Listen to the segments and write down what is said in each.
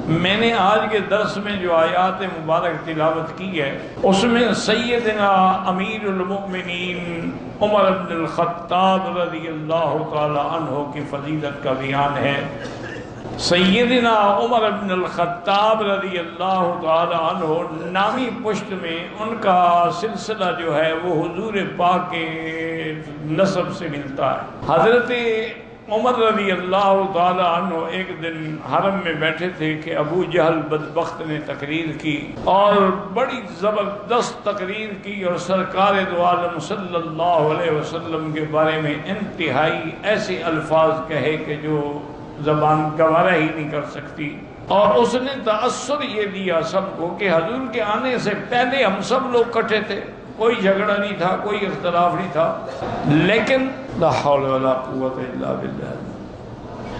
میں نے آج کے درس میں جو آیات مبارک تلاوت کی ہے اس میں سیدنا امیر المؤمنین عمر بن الخطاب رضی اللہ تعالی عنہ کی فضیلت کا بیان ہے۔ سیدنا عمر بن الخطاب رضی اللہ تعالی عنہ نامی پشت میں ان کا سلسلہ جو ہے وہ حضور پاک کے نسب سے ملتا ہے۔ حضرت عمر رضی اللہ تعالی عنہ ایک دن حرم میں بیٹھے تھے کہ ابو جہل بدبخت نے تقریر کی اور بڑی زبردست تقریر کی اور سرکار دو عالم صلی اللہ علیہ وسلم کے بارے میں انتہائی ایسے الفاظ کہے کہ جو زبان گوارا ہی نہیں کر سکتی، اور اس نے تأثر یہ دیا سب کو کہ حضور کے آنے سے پہلے ہم سب لوگ کٹھے تھے، کوئی جھگڑا نہیں تھا، کوئی اختلاف نہیں تھا، لیکن لا حول ولا قوت الا باللہ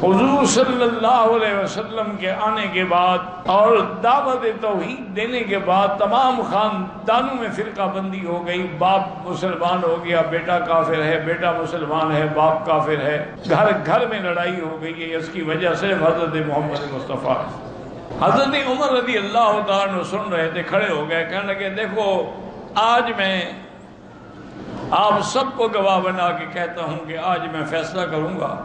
حضور صلی اللہ علیہ وسلم کے آنے کے بعد اور دعوت توحید دینے کے بعد تمام خاندانوں میں فرقہ بندی ہو گئی۔ باپ مسلمان ہو گیا، بیٹا کافر ہے، بیٹا مسلمان ہے، باپ کافر ہے، گھر گھر میں لڑائی ہو گئی ہے۔ اس کی وجہ صرف حضرت محمد مصطفیٰ۔ حضرت عمر رضی اللہ تعالیٰ عنہ سن رہے تھے، کھڑے ہو گئے، کہنے لگے دیکھو آج میں آپ سب کو گواہ بنا کے کہتا ہوں کہ آج میں فیصلہ کروں گا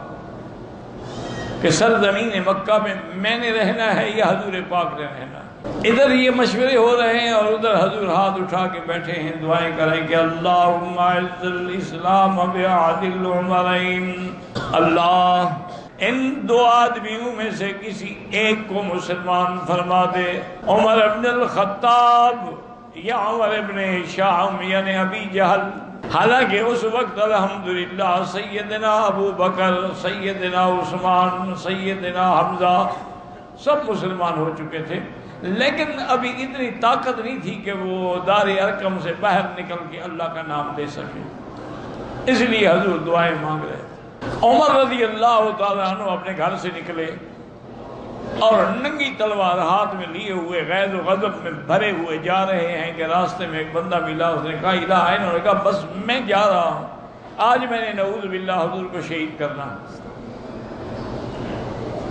کہ سرزمین مکہ میں نے رہنا ہے یا حضور پاک نے رہنا ہے۔ ادھر یہ مشورے ہو رہے ہیں اور ادھر حضور ہاتھ اٹھا کے بیٹھے ہیں، دعائیں کریں کہ اللہم اعز الاسلام بعد العمرین، اللہ ان دو آدمیوں میں سے کسی ایک کو مسلمان فرما دے، عمر ابن الخطاب یا عمر ابن ہشام یعنی ابی جہل۔ حالانکہ اس وقت الحمدللہ سیدنا ابو بکر، سیدنا عثمان، سیدنا حمزہ سب مسلمان ہو چکے تھے، لیکن ابھی اتنی طاقت نہیں تھی کہ وہ دار ارقم سے باہر نکل کے اللہ کا نام لے سکے، اس لیے حضور دعائیں مانگ رہے۔ عمر رضی اللہ تعالیٰ عنہ اپنے گھر سے نکلے اور ننگی تلوار ہاتھ میں لیے ہوئے غیظ و غضب میں بھرے ہوئے جا رہے ہیں کہ راستے میں ایک بندہ ملا، اس نے کہا الہ ہے، انہوں نے کہا بس میں جا رہا ہوں، آج میں نے نعوذ باللہ حضور کو شہید کرنا۔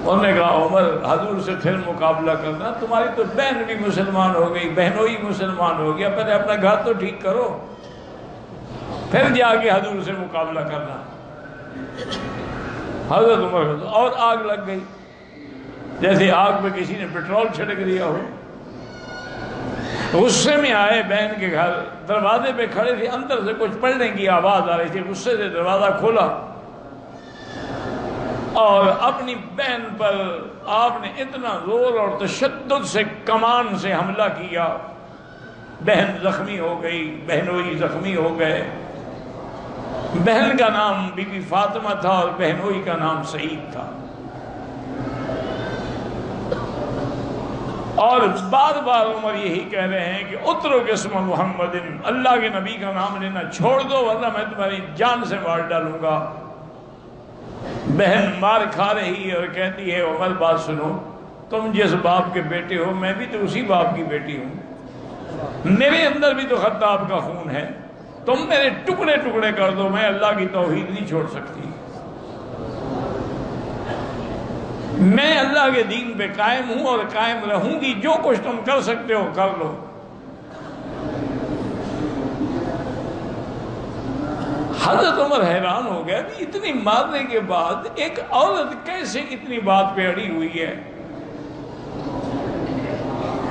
انہوں نے کہا عمر حضور سے پھر مقابلہ کرنا، تمہاری تو بہن بھی مسلمان ہو گئی، بہنوئی مسلمان ہو گیا، پہلے اپنا گھر تو ٹھیک کرو پھر جا کے حضور سے مقابلہ کرنا۔ حضرت عمر اور آگ لگ گئی، جیسے آگ پہ کسی نے پیٹرول چھڑک دیا ہو۔ غصے میں آئے بہن کے گھر، دروازے پہ کھڑے تھے، اندر سے کچھ پڑھنے کی آواز آ رہی تھی، غصے سے دروازہ کھولا اور اپنی بہن پر آپ نے اتنا زور اور تشدد سے کمان سے حملہ کیا، بہن زخمی ہو گئی، بہنوئی زخمی ہو گئے۔ بہن کا نام بی بی فاطمہ تھا اور بہنوئی کا نام سعید تھا، اور بار بار عمر یہی کہہ رہے ہیں کہ اترک اسم محمد، اللہ کے نبی کا نام لینا چھوڑ دو ورنہ میں تمہاری جان سے مار ڈالوں گا۔ بہن مار کھا رہی ہے اور کہتی ہے عمر بات سنو، تم جس باپ کے بیٹے ہو میں بھی تو اسی باپ کی بیٹی ہوں، میرے اندر بھی تو خطاب کا خون ہے، تم میرے ٹکڑے ٹکڑے کر دو، میں اللہ کی توحید نہیں چھوڑ سکتی، میں اللہ کے دین پہ قائم ہوں اور قائم رہوں گی، جو کچھ تم کر سکتے ہو کر لو۔ حضرت عمر حیران ہو گیا کہ اتنی مارنے کے بعد ایک عورت کیسے اتنی بات پہ اڑی ہوئی ہے۔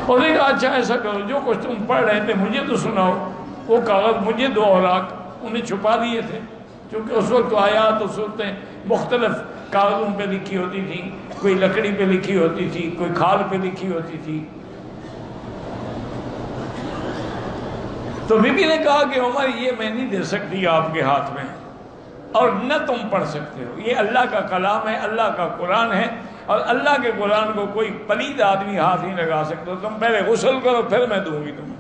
اور ایک اچھا ایسا کرو، جو کچھ تم پڑھ رہے تھے مجھے تو سناؤ۔ وہ کاغذ مجھے دو اوراق، انہیں چھپا دیے تھے کیونکہ اس وقت آیات و صورتیں مختلف کاغذوں پہ لکھی ہوتی تھی، کوئی لکڑی پہ لکھی ہوتی تھی، کوئی کھال پہ لکھی ہوتی تھی۔ تو بی بی نے کہا کہ عمر یہ میں نہیں دے سکتی آپ کے ہاتھ میں، اور نہ تم پڑھ سکتے ہو، یہ اللہ کا کلام ہے، اللہ کا قرآن ہے، اور اللہ کے قرآن کو کوئی پلید آدمی ہاتھ نہیں لگا سکتا، تم پہلے غسل کرو پھر میں دوں گی تمہیں۔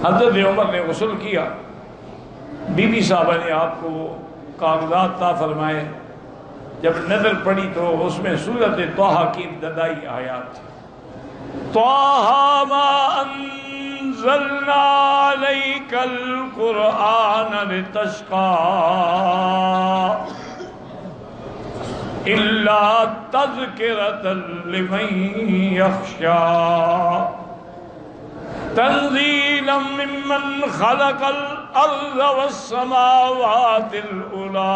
حضرت عمر نے غسل کیا، بی بی صاحبہ نے آپ کو کاغذات عطا فرمائے، جب نظر پڑی تو اس میں سورۃ طٰہٰ کی ابتدائی آیات تھی، طٰہٰ ما انزلنا علیک القرآن لتشقیٰ، إلا تذكرة لمن يخشى تنزيلا ممن خلق الأرض والسماوات العلى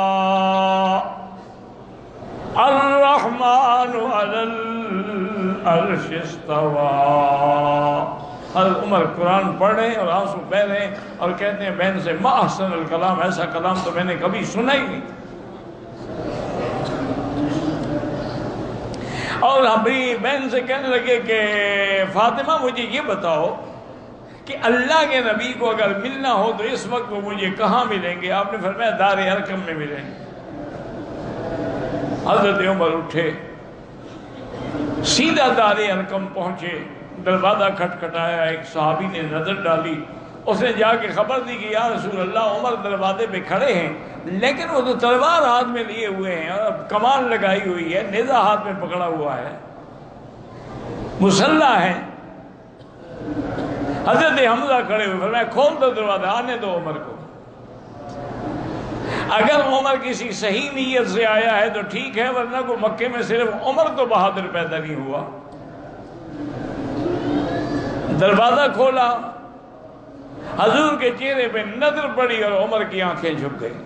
الرحمن على العرش استوى۔ حضرت عمر قرآن پڑھ رہے ہیں اور آنسو بہہ رہے ہیں اور کہتے ہیں بہن سے ما احسن الکلام، ایسا کلام تو میں نے کبھی سنا ہی نہیں۔ اور ابھی بہن سے کہنے لگے کہ فاطمہ مجھے یہ بتاؤ کہ اللہ کے نبی کو اگر ملنا ہو تو اس وقت وہ مجھے کہاں ملیں گے؟ آپ نے فرمایا دار ارقم میں ملیں گے۔ حضرت عمر اٹھے، سیدھا دار ارقم پہنچے، دروازہ کھٹکھٹایا، ایک صحابی نے نظر ڈالی، اس نے جا کے خبر دی کہ یا رسول اللہ عمر دروازے پہ کھڑے ہیں، لیکن وہ تو تلوار ہاتھ میں لیے ہوئے ہیں اور کمان لگائی ہوئی ہے، نیزہ ہاتھ میں پکڑا ہوا ہے، مسلح ہے۔ حضرت حمزہ کھڑے ہوئے، فرمایا کھول دو دروازہ، آنے دو عمر کو۔ اگر عمر کسی صحیح نیت سے آیا ہے تو ٹھیک ہے، ورنہ کو مکے میں صرف عمر تو بہادر پیدا نہیں ہوا۔ دروازہ کھولا، حضور کے چہرے پہ نظر پڑی اور عمر کی آنکھیں جھک گئی۔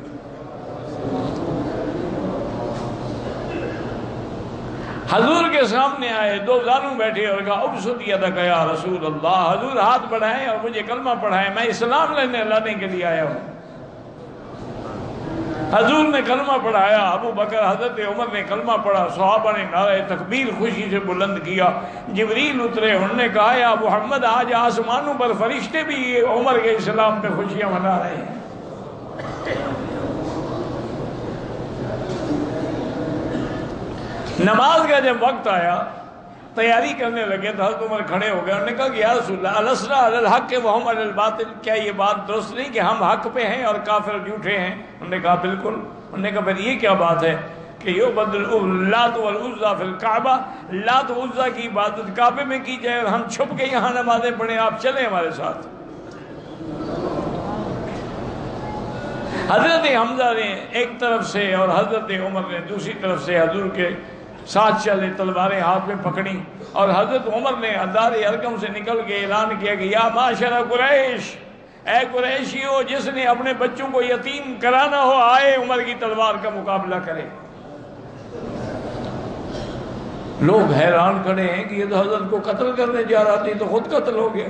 حضور کے سامنے آئے، دو زانوں بیٹھے اور کہا ابسط یدک یا رسول اللہ، حضور ہاتھ بڑھائیں اور مجھے کلمہ پڑھائیں، میں اسلام لانے کے لیے آیا ہوں۔ حضور نے کلمہ پڑھایا، ابو بکر حضرت عمر نے کلمہ پڑھا، صحابہ نے نعرہ تکبیر خوشی سے بلند کیا۔ جبریل اترے، انہوں نے کہا یا محمد آج آسمانوں پر فرشتے بھی عمر کے اسلام پہ خوشیاں منا رہے ہیں۔ نماز کا جب وقت آیا، تیاری کرنے لگے تو حضرت عمر کھڑے ہو گئے، انہوں نے کہا کہ یا رسول اللہ الاسرا علی الحق وہم علی الباطل، کیا یہ بات درست نہیں کہ ہم حق پہ ہیں اور کافر جھوٹے ہیں؟ انہوں نے کہا بالکل۔ انہوں نے کہا پھر یہ کیا بات ہے کہ یعبد اللات والعزیٰ فی الکعبہ، لات و عزیٰ کی عبادت کعبے میں کی جائے اور ہم چھپ کے یہاں نمازیں پڑھیں، آپ چلیں ہمارے ساتھ۔ حضرت حمزہ نے ایک طرف سے اور حضرت عمر نے دوسری طرف سے حضور کے ساتھ چلے، تلواریں ہاتھ میں پکڑی، اور حضرت عمر نے دار ارقم سے نکل کے اعلان کیا کہ یا معاشر قریش، اے قریشیو، جس نے اپنے بچوں کو یتیم کرانا ہو آئے عمر کی تلوار کا مقابلہ کرے۔ لوگ حیران کھڑے ہیں کہ یہ تو حضرت کو قتل کرنے جا رہا تھی تو خود قتل ہو گیا۔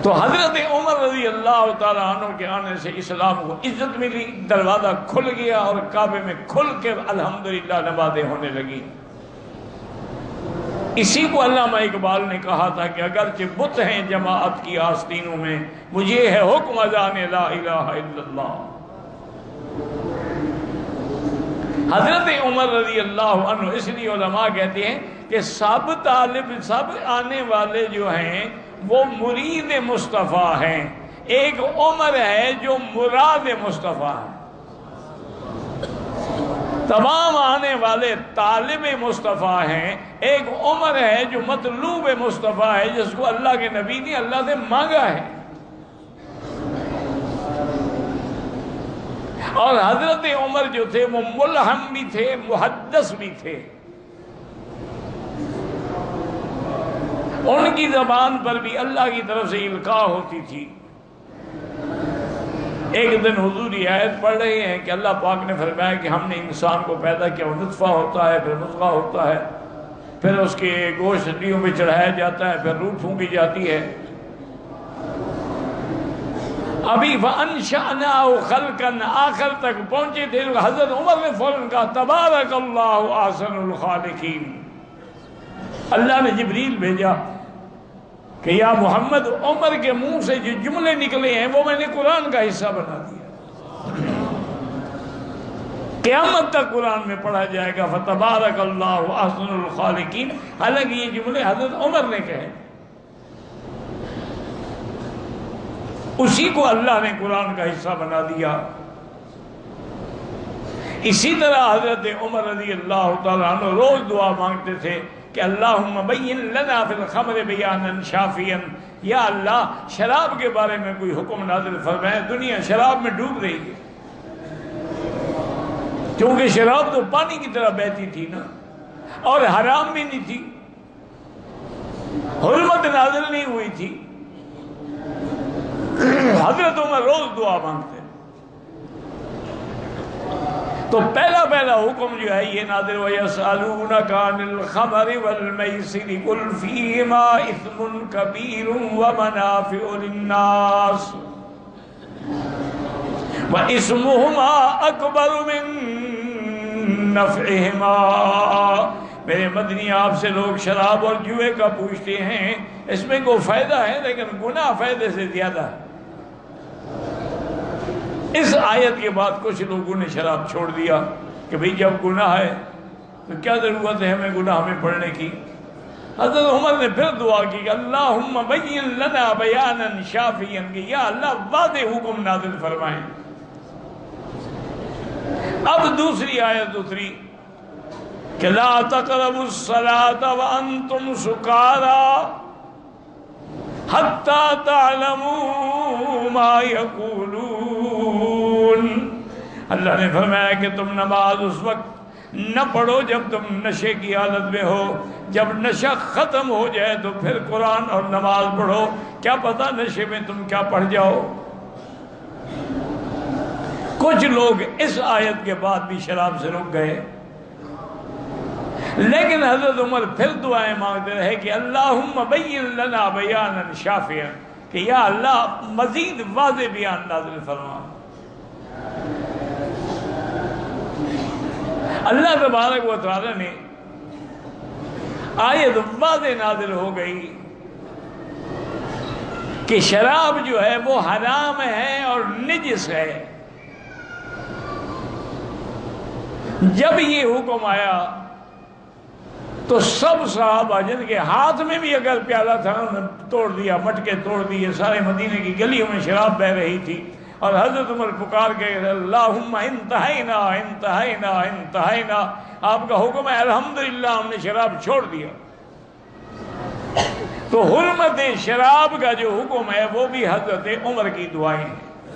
تو حضرت عمر رضی اللہ تعالیٰ عنہ کے آنے سے اسلام کو عزت ملی، دروازہ کھل گیا اور کعبے میں کھل کے الحمدللہ نمازیں ہونے لگی۔ اسی کو علامہ اقبال نے کہا تھا کہ اگرچہ بت ہیں جماعت کی آستینوں میں، مجھے ہے حکم اذان لا الہ الا اللہ۔ حضرت عمر رضی اللہ عنہ، اس لیے علماء کہتے ہیں کہ سب طالب، سب آنے والے جو ہیں وہ مرید مصطفیٰ ہیں، ایک عمر ہے جو مراد مصطفیٰ ہے۔ تمام آنے والے طالب مصطفیٰ ہیں، ایک عمر ہے جو مطلوب مصطفیٰ ہے، جس کو اللہ کے نبی نے اللہ سے مانگا ہے۔ اور حضرت عمر جو تھے وہ ملہم بھی تھے، محدث بھی تھے، ان کی زبان پر بھی اللہ کی طرف سے القاء ہوتی تھی۔ ایک دن حضور یہ آیت پڑھ رہے ہیں کہ اللہ پاک نے فرمایا کہ ہم نے انسان کو پیدا کیا، وہ نطفہ ہوتا ہے، پھر مضغہ ہوتا ہے، پھر اس کے گوشت ہڈیوں پہ چڑھایا جاتا ہے، پھر روح پھونکی جاتی ہے۔ ابھی وَأَنشَأْنَاهُ خَلْقًا آخر تک پہنچے تھے، حضرت عمر نے فوراً کہا تبارک اللہ احسن الخالقین۔ اللہ نے جبریل بھیجا کہ یا محمد، عمر کے منہ سے جو جملے نکلے ہیں وہ میں نے قرآن کا حصہ بنا دیا، قیامت تک قرآن میں پڑھا جائے گا فتبارک اللہ احسن الخالقین۔ حالانکہ یہ جملے حضرت عمر نے کہے، اسی کو اللہ نے قرآن کا حصہ بنا دیا۔ اسی طرح حضرت عمر رضی اللہ تعالیٰ عنہ روز دعا مانگتے تھے کہ اللہم بین لنا فی الخمر بیانا شافیا، یا اللہ شراب کے بارے میں کوئی حکم نازل فرمائے، دنیا شراب میں ڈوب رہی ہے۔ کیونکہ شراب تو پانی کی طرح بہتی تھی نا، اور حرام بھی نہیں تھی، حرمت نازل نہیں ہوئی تھی۔ حضرت عمر روز دعا مانگتے، تو پہلا حکم جو ہے یہ نازل ہوا، یسألونک عن الخمر والمیسر قل فیہما اثم کبیر ومنافع للناس واسمہما اکبر من نفعہما۔ میرے مدنی آپ سے لوگ شراب اور جوئے کا پوچھتے ہیں، اس میں کوئی فائدہ ہے لیکن گناہ فائدے سے زیادہ ہے۔ اس آیت کے بعد کچھ لوگوں نے شراب چھوڑ دیا کہ بھئی جب گناہ ہے تو کیا ضرورت ہے ہمیں گناہ میں پڑھنے کی۔ حضرت عمر نے پھر دعا کی کہ اللہم بین لنا بیانا شافیا، کہ یا اللہ واضح حکم نازل فرمائیں۔ اب دوسری آیت اتری کہ لا تقربوا الصلاة وانتم سکارى حتی تعلموا ما یقولون۔ اللہ نے فرمایا کہ تم نماز اس وقت نہ پڑھو جب تم نشے کی حالت میں ہو، جب نشہ ختم ہو جائے تو پھر قرآن اور نماز پڑھو، کیا پتہ نشے میں تم کیا پڑھ جاؤ۔ کچھ لوگ اس آیت کے بعد بھی شراب سے رک گئے، لیکن حضرت عمر پھر دعائیں مانگتے رہے کہ اللہم بین لنا بیانا شافیا، کہ یا اللہ مزید واضح بیان نازل فرما۔ اللہ تبارک و تعالی نے آیت واضح نازل ہو گئی کہ شراب جو ہے وہ حرام ہے اور نجس ہے۔ جب یہ حکم آیا تو سب صحابہ جن کے ہاتھ میں بھی اگر پیالہ تھا انہوں نے توڑ دیا، مٹکے توڑ دیے، سارے مدینے کی گلیوں میں شراب بہ رہی تھی، اور حضرت عمر پکار کے اللہم انتہینا انتہینا انتہینا، آپ کا حکم ہے الحمدللہ ہم نے شراب چھوڑ دیا۔ تو حرمت شراب کا جو حکم ہے وہ بھی حضرت عمر کی دعائیں ہیں۔